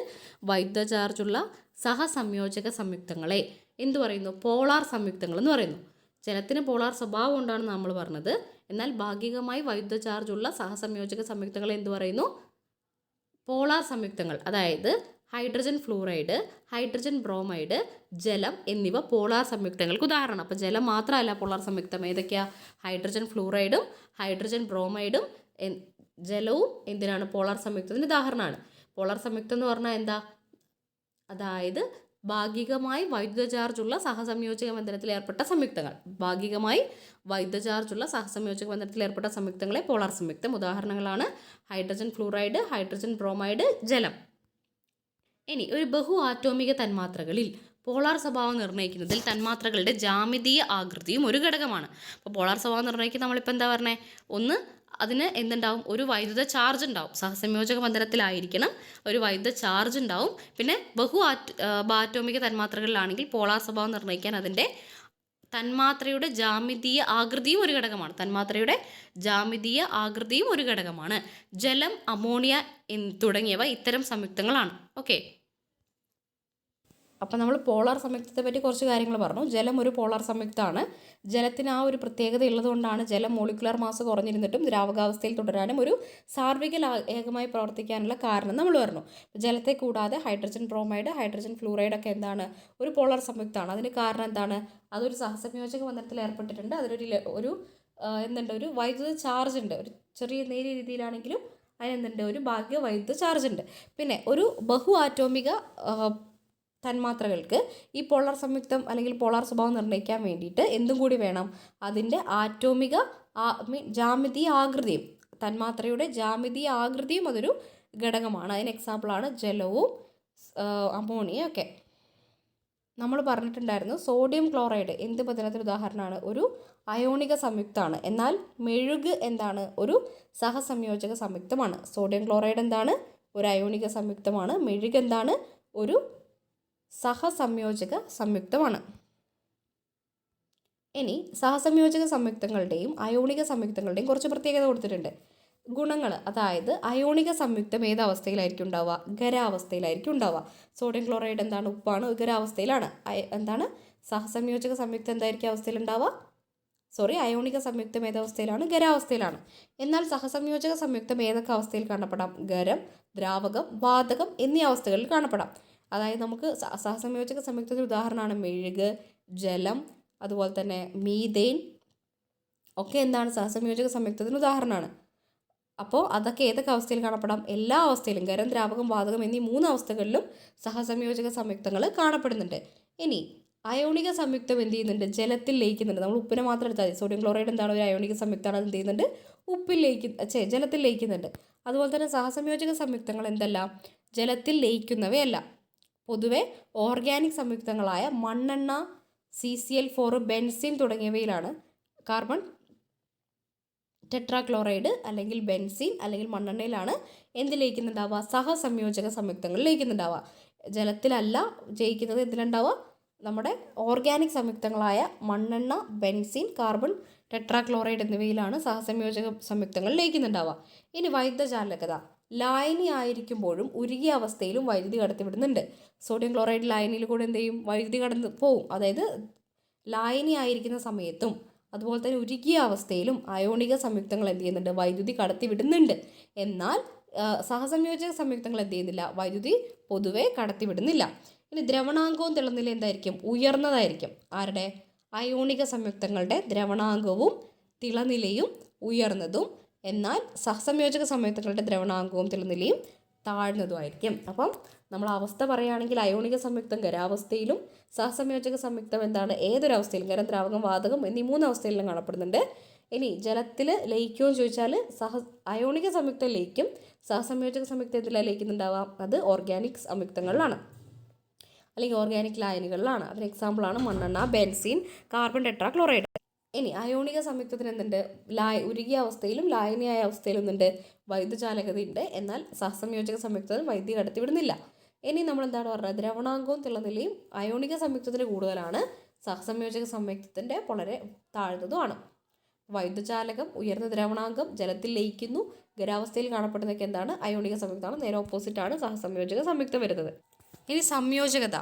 S1: വൈദ്യുത ചാർജുള്ള സഹസംയോജക സംയുക്തങ്ങളെ എന്തു പറയുന്നു? പോളാർ സംയുക്തങ്ങൾ എന്ന് പറയുന്നു. ജലത്തിന് പോളാർ സ്വഭാവം കൊണ്ടാണ് നമ്മൾ പറഞ്ഞത്. എന്നാൽ ഭാഗികമായി വൈദ്യുത ചാർജുള്ള സഹസംയോജക സംയുക്തങ്ങളെ എന്തു പറയുന്നു? പോളാർ സംയുക്തങ്ങൾ. അതായത് ഹൈഡ്രജൻ ഫ്ലൂറൈഡ്, ഹൈഡ്രജൻ ബ്രോമൈഡ്, ജലം എന്നിവ പോളാർ സംയുക്തങ്ങൾക്ക് ഉദാഹരണം. അപ്പോൾ ജലം മാത്രമല്ല പോളാർ സംയുക്തം. ഏതൊക്കെയാണ്? ഹൈഡ്രജൻ ഫ്ലൂറൈഡും ഹൈഡ്രജൻ ബ്രോമൈഡും ജലവും എന്തിനാണ്? പോളാർ സംയുക്തത്തിന് ഉദാഹരണമാണ്. പോളാർ സംയുക്തം എന്ന് പറഞ്ഞാൽ എന്താ? അതായത് ഭാഗികമായി വൈദ്യുത ചാർജുള്ള സഹസംയോജക ബന്ധനത്തിൽ ഏർപ്പെട്ട സംയുക്തങ്ങൾ. ഭാഗികമായി വൈദ്യുത ചാർജുള്ള സഹസംയോജക ബന്ധനത്തിൽ ഏർപ്പെട്ട സംയുക്തങ്ങളെ പോളാർ സംയുക്തം. ഉദാഹരണങ്ങളാണ് ഹൈഡ്രജൻ ഫ്ലൂറൈഡ്, ഹൈഡ്രജൻ ബ്രോമൈഡ്, ജലം. ഇനി ഒരു ബഹു ആറ്റോമിക തന്മാത്രകളിൽ പോളാർ സ്വഭാവം നിർണ്ണയിക്കുന്നതിൽ തന്മാത്രകളുടെ ജാമിതീയ ആകൃതിയും ഒരു ഘടകമാണ്. അപ്പോൾ പോളാർ സ്വഭാവം നിർണ്ണയിക്കുന്ന നമ്മളിപ്പോൾ എന്താ പറഞ്ഞത്? ഒന്ന്, അതിന് എന്തുണ്ടാവും? ഒരു വൈദ്യുത ചാർജ് ഉണ്ടാവും. സഹസംയോജക ബന്ധനത്തിലായിരിക്കണം, ഒരു വൈദ്യുത ചാർജ് ഉണ്ടാവും. പിന്നെ ആറ്റോമിക തന്മാത്രകളിലാണെങ്കിൽ പോളാർ സ്വഭാവം നിർണ്ണയിക്കാൻ അതിൻ്റെ തന്മാത്രയുടെ ജാമിതീയ ആകൃതിയും ഒരു ഘടകമാണ്. തന്മാത്രയുടെ ജാമിതീയ ആകൃതിയും ഒരു ഘടകമാണ്. ജലം, അമോണിയ തുടങ്ങിയവ ഇത്തരം സംയുക്തങ്ങളാണ്. ഓക്കെ, അപ്പം നമ്മൾ പോളാർ സംയുക്തത്തെ പറ്റി കുറച്ച് കാര്യങ്ങൾ പറഞ്ഞു. ജലം ഒരു പോളാർ സംയുക്തമാണ്. ജലത്തിന് ആ ഒരു പ്രത്യേകത ഉള്ളതുകൊണ്ടാണ് ജലം മോളിക്കുലർ മാസ് കുറഞ്ഞിരുന്നിട്ടും ദ്രാവകാവസ്ഥയിൽ തുടരാനും ഒരു സാർവിക ഏകമായി പ്രവർത്തിക്കാനുള്ള കാരണം നമ്മൾ പറഞ്ഞു. ജലത്തെ കൂടാതെ ഹൈഡ്രജൻ ബ്രോമൈഡ്, ഹൈഡ്രജൻ ഫ്ലൂറൈഡ് ഒക്കെ എന്താണ്, ഒരു പോളാർ സംയുക്തമാണ്. അതിന് കാരണം എന്താണ്, അതൊരു സഹസംയോജക ബന്ധനത്തിൽ ഏർപ്പെട്ടിട്ടുണ്ട്. അതിലൊരു എന്തുണ്ട്, ഒരു വൈദ്യുത ചാർജ് ഉണ്ട്. ഒരു ചെറിയ നേരിയ രീതിയിലാണെങ്കിലും അതിനെന്തുണ്ട്, ഒരു ഭാഗിക വൈദ്യുത ചാർജ് ഉണ്ട്. പിന്നെ ഒരു ബഹു ആറ്റോമിക തന്മാത്രകൾക്ക് ഈ പോളാർ സംയുക്തം അല്ലെങ്കിൽ പോളാർ സ്വഭാവം നിർണ്ണയിക്കാൻ വേണ്ടിയിട്ട് എന്തും കൂടി വേണം, അതിൻ്റെ ആറ്റോമിക ജാമിതീയ ആകൃതിയും, തന്മാത്രയുടെ ജാമിതീയ ആകൃതിയും അതൊരു ഘടകമാണ്. അതിന് എക്സാമ്പിളാണ് ജലവും അമോണിയ ഒക്കെ. നമ്മൾ പറഞ്ഞിട്ടുണ്ടായിരുന്നു സോഡിയം ക്ലോറൈഡ് എന്ത് ബന്ധനത്തിന് ഉദാഹരണമാണ്, ഒരു അയോണിക സംയുക്തമാണ്. എന്നാൽ മെഴുക് എന്താണ്, ഒരു സഹസംയോജക സംയുക്തമാണ്. സോഡിയം ക്ലോറൈഡ് എന്താണ്, ഒരു അയോണിക സംയുക്തമാണ്. മെഴുക് എന്താണ്, ഒരു സഹസംയോജക സംയുക്തമാണ്. ഇനി സഹസംയോജക സംയുക്തങ്ങളുടെയും അയോണിക സംയുക്തങ്ങളുടെയും കുറച്ച് പ്രത്യേകത കൊടുത്തിട്ടുണ്ട്. ഗുണങ്ങൾ, അതായത് അയോണിക സംയുക്തം ഏത് അവസ്ഥയിലായിരിക്കും ഉണ്ടാവുക, ഖരാവസ്ഥയിലായിരിക്കും ഉണ്ടാവുക. സോഡിയം ക്ലോറൈഡ് എന്താണ്, ഉപ്പാണ്, ഖരാവസ്ഥയിലാണ്. എന്താണ് സഹസംയോജക സംയുക്തം എന്തായിരിക്കും അവസ്ഥയിലുണ്ടാവുക, അയോണിക സംയുക്തം ഏതവസ്ഥയിലാണ്, ഖരാവസ്ഥയിലാണ്. എന്നാൽ സഹസംയോജക സംയുക്തം ഏതൊക്കെ അവസ്ഥയിൽ കാണപ്പെടാം, ഖരം, ദ്രാവകം, വാതകം എന്നീ അവസ്ഥകളിൽ കാണപ്പെടാം. അതായത് നമുക്ക് സഹസംയോജക സംയുക്തത്തിന് ഉദാഹരണമാണ് മെഴുക്, ജലം, അതുപോലെ തന്നെ മീഥേൻ ഒക്കെ എന്താണ് സഹസംയോജക സംയുക്തത്തിന് ഉദാഹരണമാണ്. അപ്പോൾ അതൊക്കെ ഏതൊക്കെ അവസ്ഥയിൽ കാണപ്പെടാം, എല്ലാ അവസ്ഥയിലും, ഖരം, ദ്രാവകം, വാതകം എന്നീ 3 അവസ്ഥകളിലും സഹസംയോജക സംയുക്തങ്ങൾ കാണപ്പെടുന്നുണ്ട്. ഇനി അയോണിക സംയുക്തം എന്ത് ചെയ്യുന്നുണ്ട്, ജലത്തിൽ ലയിക്കുന്നുണ്ട്. നമ്മൾ ഉപ്പിനെ മാത്രം എടുത്താൽ മതി. സോഡിയം ക്ലോറൈഡ് എന്താണ്, ഒരു അയോണിക സംയുക്തമാണ്. അത് എന്ത് ചെയ്യുന്നുണ്ട്, ജലത്തിൽ ലയിക്കുന്നുണ്ട്. അതുപോലെ തന്നെ സഹസംയോജക സംയുക്തങ്ങൾ എന്തല്ല, ജലത്തിൽ ലയിക്കുന്നവയല്ല. പൊതുവെ ഓർഗാനിക് സംയുക്തങ്ങളായ മണ്ണെണ്ണ, CCl4, ബെൻസിൻ തുടങ്ങിയവയിലാണ് കാർബൺ ടെട്രാക്ലോറൈഡ് അല്ലെങ്കിൽ ബെൻസിൻ അല്ലെങ്കിൽ മണ്ണെണ്ണയിലാണ് എന്ത് ലയിക്കുന്നുണ്ടാവുക, സഹസംയോജക സംയുക്തങ്ങൾ ലയിക്കുന്നുണ്ടാവുക. ജലത്തിലല്ല ജയിക്കുന്നത്, എന്തിലുണ്ടാവുക, നമ്മുടെ ഓർഗാനിക് സംയുക്തങ്ങളായ മണ്ണെണ്ണ, ബെൻസിൻ, കാർബൺ ടെട്രാക്ലോറൈഡ് എന്നിവയിലാണ് സഹസംയോജക സംയുക്തങ്ങൾ ലയിക്കുന്നുണ്ടാവുക. ഇനി വൈദ്യുതചാലകത, ലായനി ആയിരിക്കുമ്പോഴും ഉരുകിയ അവസ്ഥയിലും വൈദ്യുതി കടത്തിവിടുന്നുണ്ട്. സോഡിയം ക്ലോറൈഡ് ലായനിയിൽ കൂടെ എന്ത് ചെയ്യും, വൈദ്യുതി കടന്നു പോവും. അതായത് ലായനി ആയിരിക്കുന്ന സമയത്തും അതുപോലെ തന്നെ ഉരുകിയ അവസ്ഥയിലും അയോണിക സംയുക്തങ്ങൾ എന്ത് ചെയ്യുന്നുണ്ട്, വൈദ്യുതി കടത്തിവിടുന്നുണ്ട്. എന്നാൽ സഹസംയോജക സംയുക്തങ്ങൾ എന്ത് ചെയ്യുന്നില്ല, വൈദ്യുതി പൊതുവെ കടത്തിവിടുന്നില്ല. ഇനി ദ്രവണാങ്കവും തിളനില എന്തായിരിക്കും, ഉയർന്നതായിരിക്കും. ആരുടെ, അയോണിക സംയുക്തങ്ങളുടെ ദ്രവണാങ്കവും തിളനിലയും ഉയർന്നതും, എന്നാൽ സഹസംയോജക സംയുക്തങ്ങളുടെ ദ്രവണാങ്കവും തിളനിലയും താഴ്ന്നതുമായിരിക്കും. അപ്പം നമ്മൾ അവസ്ഥ പറയുകയാണെങ്കിൽ അയോണിക സംയുക്തം ഖരാവസ്ഥയിലും സഹസംയോജക സംയുക്തം എന്താണ്, ഏതൊരവസ്ഥയിലും, ഖരം, ദ്രാവകം, വാതകം എന്നീ 3 അവസ്ഥയിലും കാണപ്പെടുന്നുണ്ട്. ഇനി ജലത്തിൽ ലയിക്കുമോ എന്ന് ചോദിച്ചാൽ അയോണിക സംയുക്തം ലയിക്കും. സഹസംയോജക സംയുക്തം എന്തിലാണ് ലയിക്കുന്നുണ്ടാവാം, അത് ഓർഗാനിക് സംയുക്തങ്ങളിലാണ് അല്ലെങ്കിൽ ഓർഗാനിക് ലായനികളിലാണ്. അതിന് എക്സാമ്പിളാണ് മണ്ണെണ്ണ, ബെൻസിൻ, കാർബൺ ടെട്രാക്ലോറൈഡ്. ഇനി അയോണിക സംയുക്തത്തിന് എന്തുണ്ട്, ഉരുകിയ അവസ്ഥയിലും ലായനിയായ അവസ്ഥയിലും എന്തുണ്ട്, വൈദ്യുതചാലകതയുണ്ട്. എന്നാൽ സഹസംയോജക സംയുക്തത്തിന് വൈദ്യുതി കടത്തിവിടുന്നില്ല. ഇനി നമ്മൾ എന്താണ് പറഞ്ഞത്, ദ്രവണാങ്കവും തിളനിലയും അയോണിക സംയുക്തത്തിന് കൂടുതലാണ്, സഹസംയോജക സംയുക്തത്തിൻ്റെ വളരെ താഴ്ന്നതുമാണ്. വൈദ്യുതചാലകം, ഉയർന്ന ദ്രവണാങ്കം, ജലത്തിൽ ലയിക്കുന്നു, ഖരാവസ്ഥയിൽ കാണപ്പെടുന്നതൊക്കെ എന്താണ്, അയോണിക സംയുക്തമാണ്. നേരെ ഓപ്പോസിറ്റാണ് സഹസംയോജക സംയുക്തം വരുന്നത്. ഇനി സംയോജകത,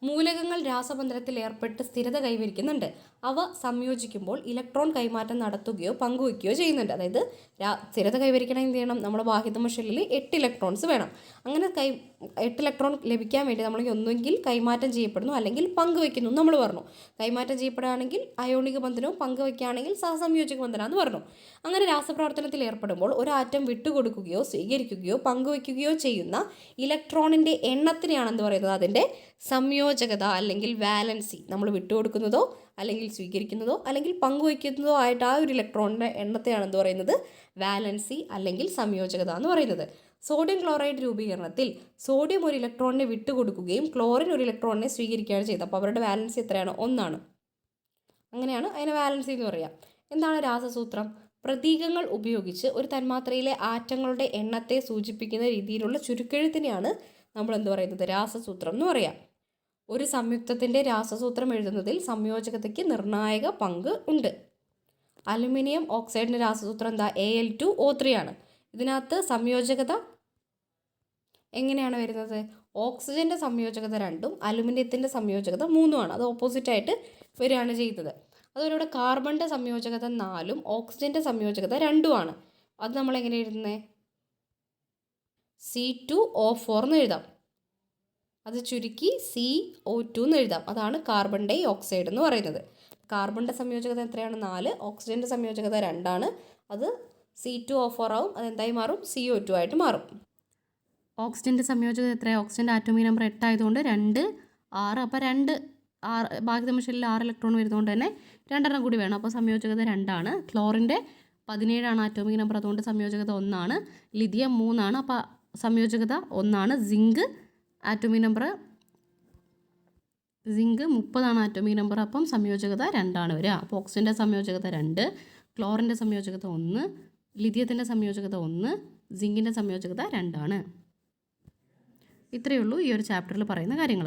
S1: മൂലകങ്ങൾ രാസബന്ധനത്തിൽ ഏർപ്പെട്ട് സ്ഥിരത കൈവരിക്കുന്നുണ്ട്. അവ സംയോജിക്കുമ്പോൾ ഇലക്ട്രോൺ കൈമാറ്റം നടത്തുകയോ പങ്കുവയ്ക്കുകയോ ചെയ്യുന്നുണ്ട്. അതായത് സ്ഥിരത കൈവരിക്കണം എന്ത് ചെയ്യണം, നമ്മുടെ ബാഹ്യതമ ഷെല്ലിൽ 8 ഇലക്ട്രോൺസ് വേണം. അങ്ങനെ 8 ഇലക്ട്രോൺ ലഭിക്കാൻ വേണ്ടി നമ്മൾ ഒന്നുകിൽ കൈമാറ്റം ചെയ്യപ്പെടുന്നു അല്ലെങ്കിൽ പങ്കുവയ്ക്കുന്നു നമ്മൾ പറഞ്ഞു. കൈമാറ്റം ചെയ്യപ്പെടുകയാണെങ്കിൽ അയോണിക ബന്ധനവും പങ്കുവയ്ക്കുകയാണെങ്കിൽ സഹസംയോജക ബന്ധനം എന്ന് പറഞ്ഞു. അങ്ങനെ രാസപ്രവർത്തനത്തിൽ ഏർപ്പെടുമ്പോൾ ഒരു ആറ്റം വിട്ടുകൊടുക്കുകയോ സ്വീകരിക്കുകയോ പങ്കുവയ്ക്കുകയോ ചെയ്യുന്ന ഇലക്ട്രോണിൻ്റെ എണ്ണത്തിനെയാണ് എന്ത് പറയുന്നത്, അതിൻ്റെ സംയോജകത അല്ലെങ്കിൽ വാലൻസി. നമ്മൾ വിട്ടുകൊടുക്കുന്നതോ അല്ലെങ്കിൽ സ്വീകരിക്കുന്നതോ അല്ലെങ്കിൽ പങ്കുവയ്ക്കുന്നതോ ആയിട്ട് ആ ഒരു ഇലക്ട്രോണിൻ്റെ എണ്ണത്തെയാണ് എന്ത് പറയുന്നത്, വാലൻസി അല്ലെങ്കിൽ സംയോജകത എന്ന് പറയുന്നത്. സോഡിയം ക്ലോറൈഡ് രൂപീകരണത്തിൽ സോഡിയം ഒരു ഇലക്ട്രോണിനെ വിട്ടുകൊടുക്കുകയും ക്ലോറിൻ ഒരു ഇലക്ട്രോണിനെ സ്വീകരിക്കുകയാണ് ചെയ്തത്. അപ്പോൾ അവരുടെ വാലൻസി എത്രയാണ്, 1 ആണ്. അങ്ങനെയാണ് അതിനെ വാലൻസി എന്ന് പറയുക. എന്താണ് രാസസൂത്രം, പ്രതീകങ്ങൾ ഉപയോഗിച്ച് ഒരു തന്മാത്രയിലെ ആറ്റങ്ങളുടെ എണ്ണത്തെ സൂചിപ്പിക്കുന്ന രീതിയിലുള്ള ചുരുക്കെഴുത്തിനെയാണ് നമ്മൾ എന്ത് പറയുന്നത്, രാസസൂത്രം എന്ന് പറയാം. ഒരു സംയുക്തത്തിൻ്റെ രാസസൂത്രം എഴുതുന്നതിൽ സംയോജകതയ്ക്ക് നിർണായക പങ്ക് ഉണ്ട്. അലുമിനിയം ഓക്സൈഡിൻ്റെ രാസസൂത്രം എന്താ? Al2O3 ആണ്. ഇതിനകത്ത് സംയോജകത എങ്ങനെയാണ് വരുന്നത്? ഓക്സിജൻ്റെ സംയോജകത 2ഉം അലുമിനിയത്തിൻ്റെ സംയോജകത 3ഉമാണ്. അത് ഓപ്പോസിറ്റായിട്ട് വരികയാണ് ചെയ്യുന്നത്. അതുപോലെ കാർബണിൻ്റെ സംയോജകത 4ഉം ഓക്സിജൻ്റെ സംയോജകത 2ഉമാണ്. അത് നമ്മൾ എങ്ങനെ എഴുതുന്നത്? C2O4 എന്ന് എഴുതാം. അത് ചുരുക്കി CO2 എന്ന് എഴുതാം. അതാണ് കാർബൺ ഡൈ ഓക്സൈഡ് എന്ന് പറയുന്നത്. കാർബണിൻ്റെ സംയോജകത എത്രയാണ്? 4. ഓക്സിജൻ്റെ സംയോജകത 2ആണ്. അത് C2O4 ആവും. അതെന്തായി മാറും? CO2 ആയിട്ട് മാറും. ഓക്സിജൻ്റെ സംയോജകത എത്രയാണ്? ഓക്സിജൻ്റെ ആറ്റോമിക് നമ്പർ 8 ആയതുകൊണ്ട് 2, 6. അപ്പോൾ 2 ഭാഗിതമ ഷെല്ലിൽ 6 ഇലക്ട്രോൺ വരുന്നതുകൊണ്ട് തന്നെ 2 കൂടി വേണം. അപ്പോൾ സംയോജകത 2 ആണ്. ക്ലോറിൻ്റെ 17 ആറ്റോമിക് നമ്പർ, അതുകൊണ്ട് സംയോജകത 1 ആണ്. ലിഥിയം 3 ആണ്. അപ്പോൾ സംയോജകത 1 ആണ്. Zinc atomic number 30 atomic number. അപ്പം സംയോജകത 2 ആണ് വരിക. അപ്പോൾ ഓക്സിജൻ്റെ സംയോജകത 2, ക്ലോറിൻ്റെ സംയോജകത 1, ലിഥിയത്തിൻ്റെ സംയോജകത 1, സിങ്കിൻ്റെ സംയോജകത 2 ആണ്. ഇത്രയേ ഉള്ളൂ ഈ ഒരു ചാപ്റ്ററിൽ പറയുന്ന കാര്യങ്ങൾ.